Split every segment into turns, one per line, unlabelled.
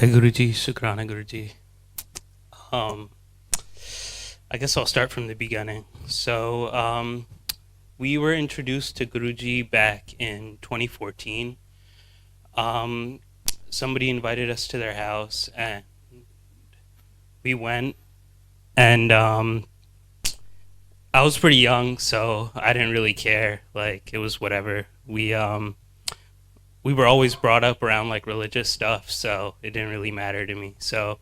Hey Guruji, Shukrana Guruji. Um, I guess I'll start from the beginning. We were introduced to Guruji back in 2014. Um, Somebody invited us to their house, and we went. And I was pretty young, so I didn't really care. Like it was whatever. We were always brought up around like religious stuff, so it didn't really matter to me. So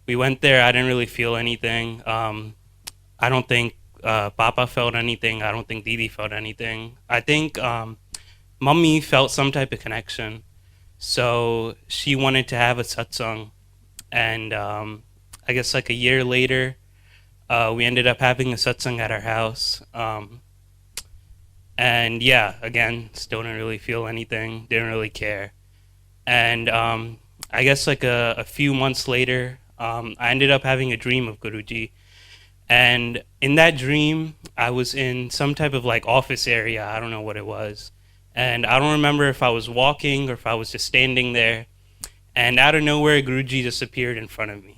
we went there. I didn't really feel anything. I don't think Papa felt anything. I don't think Didi felt anything. I think Mummy felt some type of connection. So she wanted to have a satsang. And I guess like a year later, we ended up having a satsang at our house. And yeah, again, still didn't really feel anything, didn't really care. And I guess like a few months later, I ended up having a dream of Guruji. And in that dream, I was in some type of like office area. I don't know what it was. And I don't remember if I was walking or if I was just standing there. And out of nowhere, Guruji just appeared in front of me.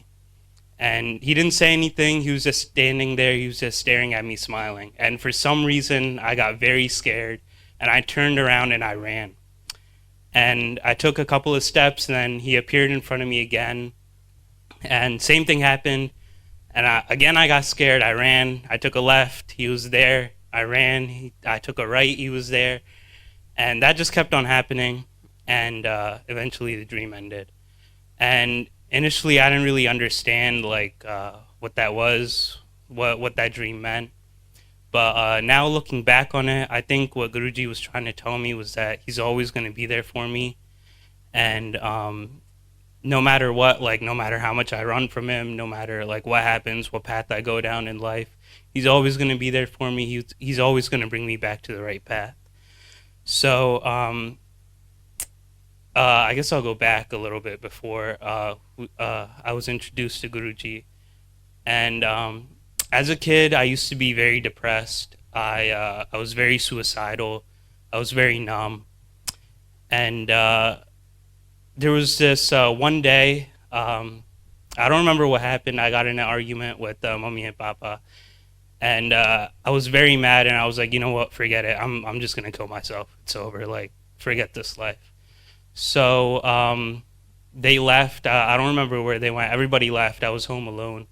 And he didn't say anything. He was just standing there. He was just staring at me, smiling. And for some reason, I got very scared. And I turned around and I ran. And I took a couple of steps, and then he appeared in front of me again. And same thing happened. And I got scared. I ran. I took a left. He was there. I ran. I took a right. He was there. And that just kept on happening. And eventually the dream ended. And initially, I didn't really understand like what that was, what that dream meant. But now looking back on it, I think what Guruji was trying to tell me was that he's always going to be there for me. And no matter what, like no matter how much I run from him, no matter like what happens, what path I go down in life, he's always going to be there for me. He's always going to bring me back to the right path. So I guess I'll go back a little bit before I was introduced to Guruji. And as a kid, I used to be very depressed. I was very suicidal. I was very numb. And there was this one day. I don't remember what happened. I got in an argument with Mommy and Papa, and I was very mad. And I was like, you know what? Forget it. I'm just gonna kill myself. It's over. Like, forget this life. So they left. I don't remember where they went. Everybody left. I was home alone,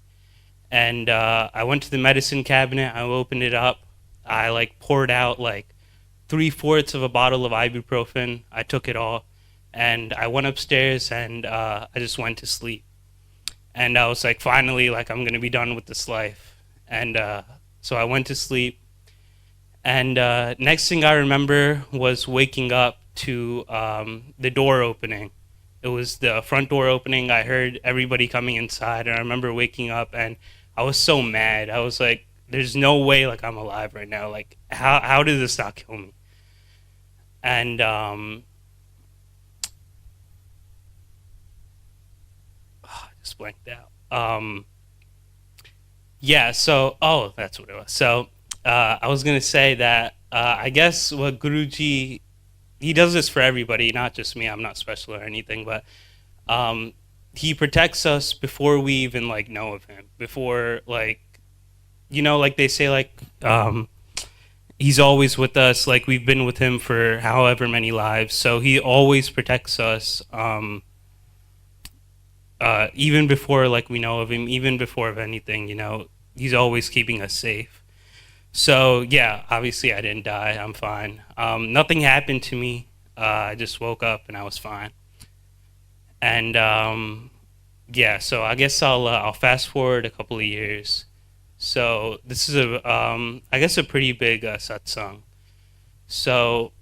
and I went to the medicine cabinet. I opened it up. I like poured out like 3/4 of a bottle of ibuprofen. I took it all, and I went upstairs and I just went to sleep. And I was like, finally, like I'm gonna be done with this life. And so I went to sleep. And next thing I remember was waking up to the door opening. It was the front door opening. I heard everybody coming inside, and I remember waking up, and I was so mad. I was like, "There's no way, like I'm alive right now. Like, how did this not kill me?" And I just blanked out. Yeah. So, oh, that's what it was. So, I was gonna say that I guess what Guruji, he does this for everybody, not just me. I'm not special or anything, but um, he protects us before we even like know of him. Before like like they say like he's always with us. Like we've been with him for however many lives, so he always protects us. Even before like we know of him, even before of anything, he's always keeping us safe. So yeah, obviously I didn't die. I'm fine. Nothing happened to me. I just woke up and I was fine. And yeah, so I guess I'll fast forward a couple of years. So this is I guess a pretty big satsang. So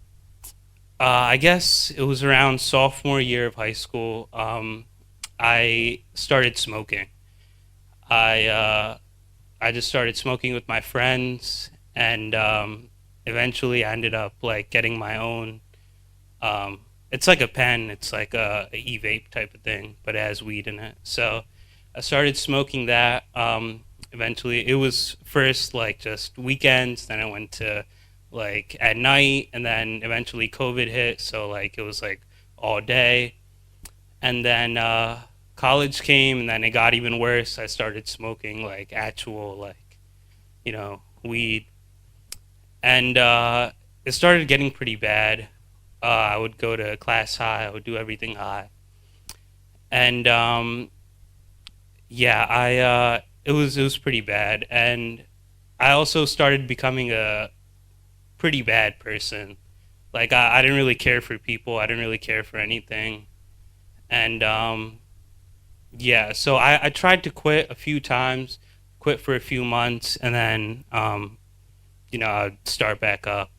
I guess it was around sophomore year of high school. I started smoking. I I just started smoking with my friends, and eventually I ended up like getting my own. It's like a pen. It's like a e-vape type of thing, but it has weed in it. So I started smoking that. Eventually, it was first like just weekends. Then I went to like at night, and then eventually COVID hit. So like it was like all day. And then college came, and then it got even worse. I started smoking like actual, like, weed. And it started getting pretty bad. I would go to class high, I would do everything high. And yeah, it was pretty bad. And I also started becoming a pretty bad person. Like I didn't really care for people. I didn't really care for anything. And yeah, so I tried to quit a few times, quit for a few months, and then I'd start back up.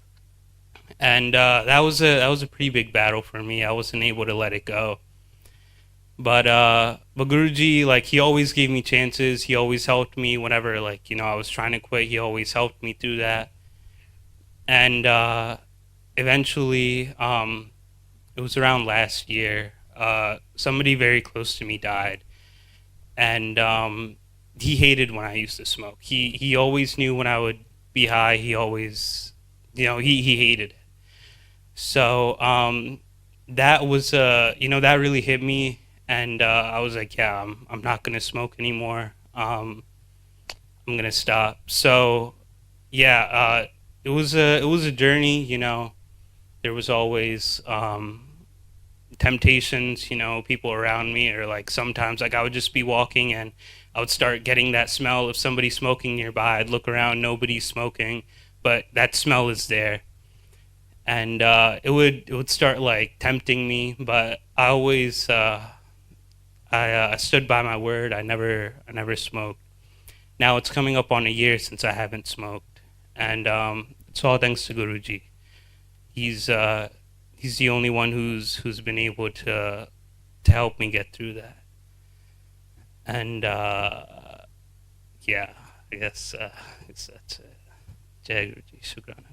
And that was a pretty big battle for me. I wasn't able to let it go. But Guruji, like, he always gave me chances. He always helped me whenever, like, I was trying to quit. He always helped me through that. And eventually, it was around last year. Somebody very close to me died, and he hated when I used to smoke. He always knew when I would be high. He always, he hated it. So that was that really hit me, and I was like, yeah, I'm not gonna smoke anymore. I'm gonna stop. So yeah, it was a journey. There was always temptations, people around me, or like sometimes like I would just be walking and I would start getting that smell of somebody smoking nearby. I'd look around, nobody's smoking, but that smell is there. And it would start like tempting me, but I stood by my word. I never smoked. Now it's coming up on a year since I haven't smoked, and it's all thanks to Guruji. He's uh, he's the only one who's been able to help me get through that. And yeah, I guess that's it. Jai Guruji, Shukran.